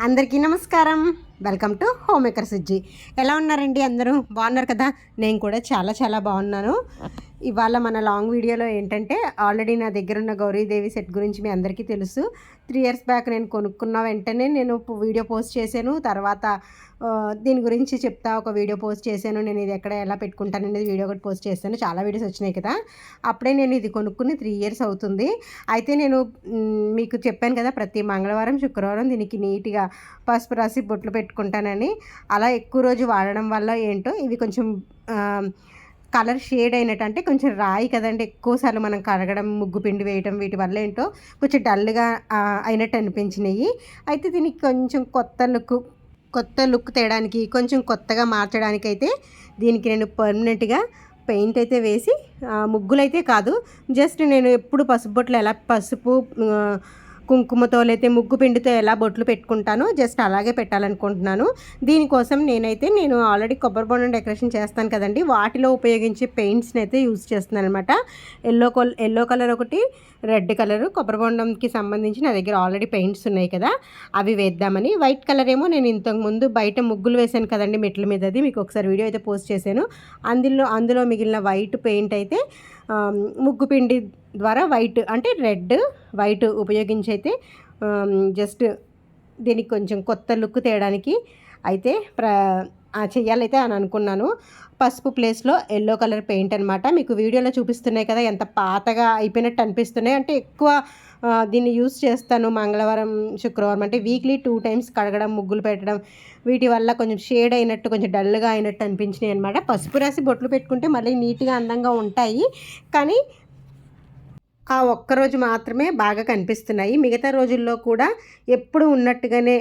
అందరికీ నమస్కారం. Welcome to home maker Sujji. ఎలా ఉన్నారండి అందరూ? బాగున్నారు కదా? నేను కూడా చాలా చాలా బాగున్నాను. ఇవాళ మన లాంగ్ వీడియోలో ఏంటంటే, ఆల్రెడీ నా దగ్గర ఉన్న గౌరీదేవి సెట్ గురించి మీ అందరికీ తెలుసు. 3 ఇయర్స్ బ్యాక్ నేను కొనుక్కున్న వెంటనే నేను వీడియో పోస్ట్ చేశాను. తర్వాత దీని గురించి చెప్తా ఒక వీడియో పోస్ట్ చేశాను. నేను ఇది ఎక్కడ ఎలా పెట్టుకుంటాను అనేది వీడియో ఒకటి పోస్ట్ చేశాను. చాలా వీడియోస్ వచ్చినాయి కదా. అప్పుడే నేను ఇది కొనుక్కుని 3 ఇయర్స్ అవుతుంది. అయితే నేను మీకు చెప్పాను కదా, ప్రతి మంగళవారం శుక్రవారం దీనికి నీట్గా పసుపు రాసి బొట్లు పెట్టుకుంటానని. అలా ఎక్కువ రోజు వాడడం వల్ల ఏంటో ఇవి కొంచెం కలర్ షేడ్ అయినట్టు, అంటే కొంచెం రాయి కదండి, ఎక్కువసార్లు మనం కడగడం, ముగ్గు పిండి వేయడం, వీటి వల్ల ఏంటో కొంచెం డల్గా అయినట్టు అనిపించినాయి. అయితే దీనికి కొంచెం కొత్త లుక్ తేయడానికి, కొంచెం కొత్తగా మార్చడానికి అయితే దీనికి నేను పర్మనెంట్గా పెయింట్ అయితే వేసి, ముగ్గులైతే కాదు, జస్ట్ నేను ఎప్పుడు పసుపు బొట్లు ఎలా పసుపు కుంకుమతో లేతే ముగ్గు పిండితో ఎలా బొట్లు పెట్టుకుంటానో జస్ట్ అలాగే పెట్టాలనుకుంటున్నాను. దీనికోసం నేను ఆల్రెడీ కొబ్బరి బొండం డెకరేషన్ చేస్తాను కదండి, వాటిలో ఉపయోగించే పెయింట్స్ని అయితే యూజ్ చేస్తున్నాను అనమాట. ఎల్లో కలర్ ఒకటి, రెడ్ కలరు, కొబ్బరి బొండంకి సంబంధించి నా దగ్గర ఆల్రెడీ పెయింట్స్ ఉన్నాయి కదా, అవి వేద్దామని. వైట్ కలర్ ఏమో నేను ఇంతకుముందు బయట ముగ్గులు వేసాను కదండి మెట్ల మీద, అది మీకు ఒకసారి వీడియో అయితే పోస్ట్ చేశాను. అందులో మిగిలిన వైట్ పెయింట్ అయితే ముగ్గు పిండి ద్వారా వైట్, అంటే రెడ్ వైట్ ఉపయోగించి అయితే జస్ట్ దీనికి కొంచెం కొత్త లుక్ తేయడానికి అయితే చెయ్యాలైతే అని అనుకున్నాను. పసుపు ప్లేస్లో ఎల్లో కలర్ పెయింట్ అనమాట. మీకు వీడియోలో చూపిస్తున్నాయి కదా ఎంత పాతగా అయిపోయినట్టు అనిపిస్తున్నాయి. అంటే ఎక్కువ దీన్ని యూస్ చేస్తాను మంగళవారం శుక్రవారం, అంటే వీక్లీ 2 టైమ్స్ కడగడం, ముగ్గులు పెట్టడం, వీటి వల్ల కొంచెం షేడ్ అయినట్టు, కొంచెం డల్గా అయినట్టు అనిపించినాయి అనమాట. పసుపు రాసి బొట్లు పెట్టుకుంటే మళ్ళీ నీట్గా అందంగా ఉంటాయి, కానీ ఆ ఒక్కరోజు మాత్రమే బాగా కనిపిస్తున్నాయి. మిగతా రోజుల్లో కూడా ఎప్పుడు ఉన్నట్టుగానే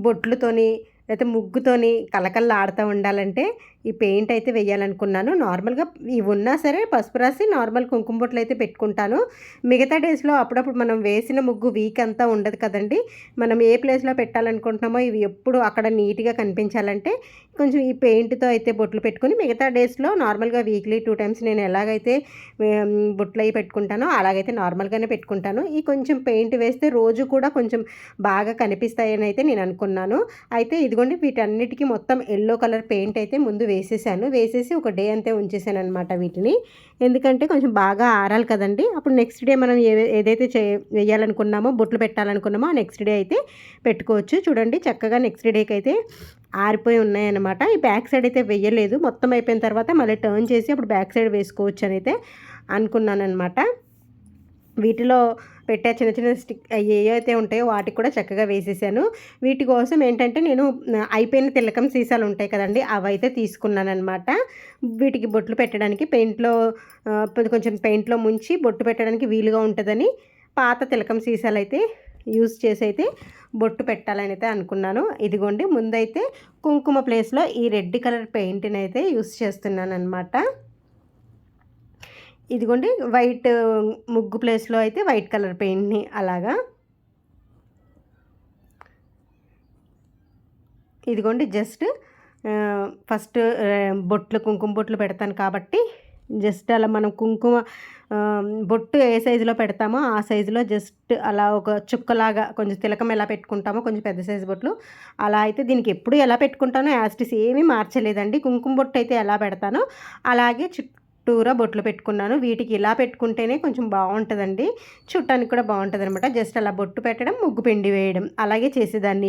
బొట్లుతోని లేకపోతే ముగ్గుతోని కలకల్లాడుతూ ఉండాలంటే ఈ పెయింట్ అయితే వేయాలనుకున్నాను. నార్మల్గా ఇవి ఉన్నా సరే పసుపు రాసి నార్మల్ కుంకుమ బొట్లు అయితే పెట్టుకుంటాను. మిగతా డేస్లో అప్పుడప్పుడు మనం వేసిన ముగ్గు వీక్ అంతా ఉండదు కదండి, మనం ఏ ప్లేస్లో పెట్టాలనుకుంటున్నామో ఇవి ఎప్పుడు అక్కడ నీట్గా కనిపించాలంటే కొంచెం ఈ పెయింట్తో అయితే బొట్లు పెట్టుకుని, మిగతా డేస్లో నార్మల్గా వీక్లీ 2 టైమ్స్ నేను ఎలాగైతే బొట్లు అవి పెట్టుకుంటానో అలాగైతే నార్మల్గానే పెట్టుకుంటాను. ఈ కొంచెం పెయింట్ వేస్తే రోజు కూడా కొంచెం బాగా కనిపిస్తాయని అయితే నేను అనుకున్నాను. అయితే ఇదిగోండి, వీటన్నిటికీ మొత్తం ఎల్లో కలర్ పెయింట్ అయితే ముందు వేసేసి ఒక డే అంతే ఉంచేసాను అనమాట వీటిని. ఎందుకంటే కొంచెం బాగా ఆరాలి కదండి, అప్పుడు నెక్స్ట్ డే మనం ఏదైతే వేయాలనుకున్నామో, బొట్లు పెట్టాలనుకున్నామో ఆ నెక్స్ట్ డే అయితే పెట్టుకోవచ్చు. చూడండి చక్కగా నెక్స్ట్ డేకి అయితే ఆరిపోయి ఉన్నాయన్నమాట. ఈ బ్యాక్ సైడ్ అయితే వేయలేదు, మొత్తం అయిపోయిన తర్వాత మళ్ళీ టర్న్ చేసి అప్పుడు బ్యాక్ సైడ్ వేసుకోవచ్చు అని అయితే అనుకున్నాను అనమాట. వీటిలో పెట్టే చిన్న చిన్న ఏవైతే ఉంటాయో వాటికి కూడా చక్కగా వేసేసాను. వీటి కోసం ఏంటంటే నేను అయిపోయిన తిలకం సీసాలు ఉంటాయి కదండి, అవి అయితే తీసుకున్నాను అనమాట. వీటికి బొట్లు పెట్టడానికి కొంచెం పెయింట్లో ముంచి బొట్టు పెట్టడానికి వీలుగా ఉంటుందని పాత తిలకం సీసాలు అయితే యూజ్ చేసి అయితే బొట్టు పెట్టాలని అయితే అనుకున్నాను. ఇదిగోండి, ముందైతే కుంకుమ ప్లేస్లో ఈ రెడ్ కలర్ పెయింట్ని అయితే యూజ్ చేస్తున్నాను అనమాట. ఇదిగోండి, వైట్ ముగ్గు ప్లేస్లో అయితే వైట్ కలర్ పెయింట్ని అలాగా. ఇదిగోండి, జస్ట్ ఫస్ట్ కుంకుమ బొట్లు పెడతాను కాబట్టి జస్ట్ అలా మనం కుంకుమ బొట్టు ఏ సైజులో పెడతామో ఆ సైజులో జస్ట్ అలా ఒక చుక్కలాగా కొంచెం తిలకం ఎలా పెట్టుకుంటామో కొంచెం పెద్ద సైజు బొట్లు అలా అయితే దీనికి ఎప్పుడు ఎలా పెట్టుకుంటానో యాస్టిస్ ఏమీ మార్చలేదండి. కుంకుమ బొట్టు అయితే ఎలా పెడతానో అలాగే చుట్టూరా బొట్లు పెట్టుకున్నాను. వీటికి ఇలా పెట్టుకుంటేనే కొంచెం బాగుంటుందండి, చూడటానికి కూడా బాగుంటుంది అనమాట. జస్ట్ అలా బొట్టు పెట్టడం, ముగ్గు పిండి వేయడం అలాగే చేసేదాన్ని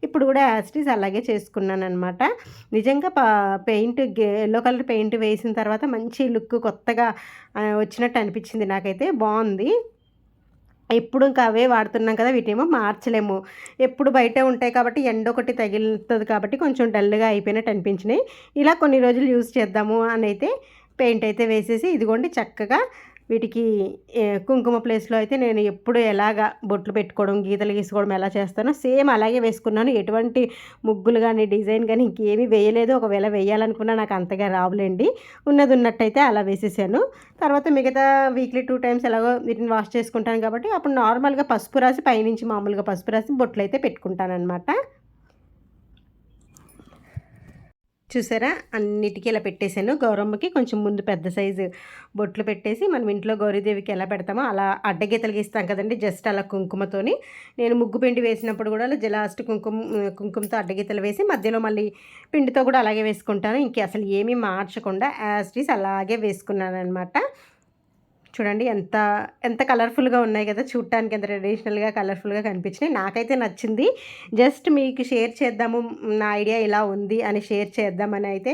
ఇప్పుడు కూడా యాస్టిస్ అలాగే చేసుకున్నాను అనమాట. నిజంగా పెయింట్ ఎల్లో కలర్ పెయింట్ వేసిన తర్వాత మంచి లుక్ కొత్తగా వచ్చినట్టు అనిపించింది నాకైతే, బాగుంది. ఎప్పుడు ఇంకా అవే వాడుతున్నాం కదా, వీటేమో మార్చలేము, ఎప్పుడు బయటే ఉంటాయి కాబట్టి ఎండ ఒకటి తగిలుతుంది కాబట్టి కొంచెం డల్గా అయిపోయినట్టు అనిపించినాయి. ఇలా కొన్ని రోజులు యూజ్ చేద్దాము అని అయితే పెయింట్ అయితే వేసేసి, ఇదిగోండి చక్కగా వీటికి కుంకుమ ప్లేస్లో అయితే నేను ఎప్పుడు ఎలాగా బొట్లు పెట్టుకోవడం, గీతలు గీసుకోవడం ఎలా చేస్తానో సేమ్ అలాగే వేసుకున్నాను. ఎటువంటి ముగ్గులు కానీ డిజైన్ కానీ ఇంకేమీ వేయలేదు. ఒకవేళ వేయాలనుకున్నా నాకు అంతగా రావులేండి, ఉన్నది ఉన్నట్టయితే అలా వేసేసాను. తర్వాత మిగతా వీక్లీ 2 టైమ్స్ ఎలాగో వీటిని వాష్ చేసుకుంటాను కాబట్టి అప్పుడు నార్మల్గా పసుపు రాసి పైనుంచి మామూలుగా పసుపు రాసి బొట్లు అయితే పెట్టుకుంటాను అనమాట. చూసారా, అన్నిటికీ ఇలా పెట్టేశాను. గౌరమ్మకి కొంచెం ముందు పెద్ద సైజు బొట్లు పెట్టేసి మనం ఇంట్లో గౌరీదేవికి ఎలా పెడతామో అలా అడ్డగీతలు గీస్తాం కదండి, జస్ట్ అలా కుంకుమతోని. నేను ముగ్గు పిండి వేసినప్పుడు కూడా లాస్ట్ కుంకుమతో అడ్డగీతలు వేసి మధ్యలో మళ్ళీ పిండితో కూడా అలాగే వేసుకుంటాను. ఇంక అసలు ఏమీ మార్చకుండా యాజ్ ఇట్ ఈస్ అలాగే వేసుకున్నాను అనమాట. చూడండి ఎంత ఎంత కలర్ఫుల్గా ఉన్నాయి కదా, చూడటానికి ఎంత ట్రెడిషనల్గా కలర్ఫుల్గా కనిపించినాయి. నాకైతే నచ్చింది. జస్ట్ మీకు షేర్ చేద్దాము, నా ఐడియా ఇలా ఉంది అని షేర్ చేద్దామని అయితే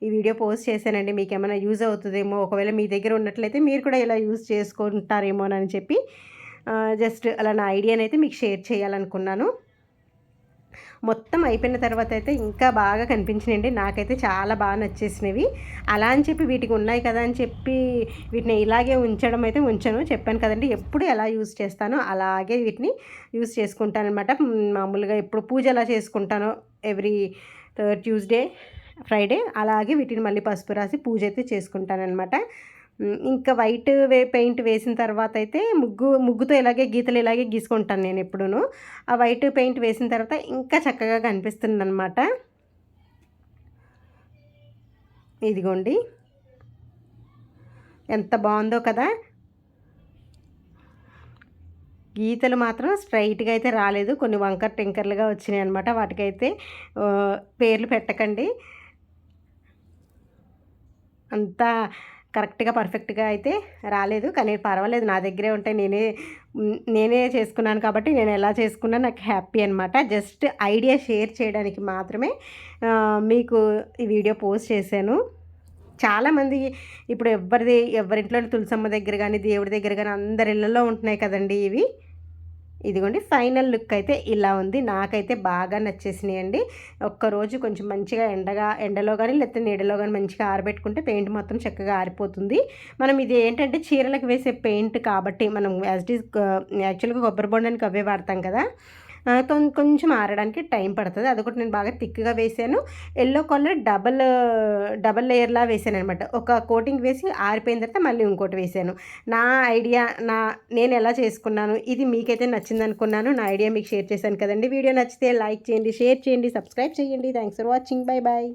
ఈ వీడియో పోస్ట్ చేశానండి. మీకు ఏమైనా యూజ్ అవుతుందేమో, ఒకవేళ మీ దగ్గర ఉన్నట్లయితే మీరు కూడా ఇలా యూజ్ చేసుకుంటారేమో అని చెప్పి జస్ట్ అలా నా ఐడియాని అయితే మీకు షేర్ చేయాలనుకున్నాను. మొత్తం అయిపోయిన తర్వాత అయితే ఇంకా బాగా కనిపించినాయండి. నాకైతే చాలా బాగా నచ్చేసినవి. అలా అని చెప్పి వీటికి ఉన్నాయి కదా అని చెప్పి వీటిని ఇలాగే ఉంచడం అయితే ఉంచను. చెప్పాను కదండి, ఎప్పుడు ఎలా యూజ్ చేస్తానో అలాగే వీటిని యూజ్ చేసుకుంటానమాట. మామూలుగా ఎప్పుడు పూజ ఎలా చేసుకుంటానో ఎవ్రీ ట్యూస్డే, ఫ్రైడే అలాగే వీటిని మళ్ళీ పసుపు రాసి పూజ అయితే చేసుకుంటానమాట. ఇంకా వైట్ పెయింట్ వేసిన తర్వాత అయితే ముగ్గుతో ఇలాగే గీతలు ఇలాగే గీసుకుంటాను నేను ఎప్పుడూ. ఆ వైట్ పెయింట్ వేసిన తర్వాత ఇంకా చక్కగా కనిపిస్తుంది అనమాట. ఇదిగోండి ఎంత బాగుందో కదా. గీతలు మాత్రం స్ట్రైట్గా అయితే రాలేదు, కొన్ని వంకర్ టింకర్లుగా వచ్చినాయి అనమాట. వాటికైతే పేర్లు పెట్టకండి, అంతా కరెక్ట్గా పర్ఫెక్ట్గా అయితే రాలేదు. కానీ పర్వాలేదు, నా దగ్గరే ఉంటాయి. నేనే చేసుకున్నాను కాబట్టి నేను ఎలా చేసుకున్నా నాకు హ్యాపీ అనమాట. జస్ట్ ఐడియా షేర్ చేయడానికి మాత్రమే మీకు ఈ వీడియో పోస్ట్ చేశాను. చాలామంది ఇప్పుడు ఎవరింట్లో తులసమ్మ దగ్గర కానీ దేవుడి దగ్గర కానీ అందరి ఇళ్ళల్లో ఉంటున్నాయి కదండి ఇవి. ఇదిగోండి ఫైనల్ లుక్ అయితే ఇలా ఉంది. నాకైతే బాగా నచ్చేసినాయండి. ఒక్కరోజు కొంచెం మంచిగా ఎండలో కానీ లేకపోతే నీడలో కానీ మంచిగా ఆరబెట్టుకుంటే పెయింట్ మొత్తం చక్కగా ఆరిపోతుంది. మనం ఇది ఏంటంటే చీరలకు వేసే పెయింట్ కాబట్టి మనం యాజ్ ఇట్ ఈజ్ యాక్చువల్గా కొబ్బరి బొండానికి అవే వాడతాం కదా, కొంచెం ఆరడానికి టైం పడుతుంది. అదొకటి నేను బాగా థిక్గా వేసాను. ఎల్లో కలర్ డబల్ లేయర్లా వేసాను అనమాట. ఒక కోటింగ్ వేసి ఆరిపోయిన తర్వాత మళ్ళీ ఇంకోటి వేసాను. నా ఐడియా నేను ఎలా చేసుకున్నాను, ఇది మీకైతే నచ్చింది అనుకున్నాను. నా ఐడియా మీకు షేర్ చేశాను కదండి. వీడియో నచ్చితే లైక్ చేయండి, షేర్ చేయండి, సబ్స్క్రైబ్ చేయండి. Thanks for watching. Bye bye.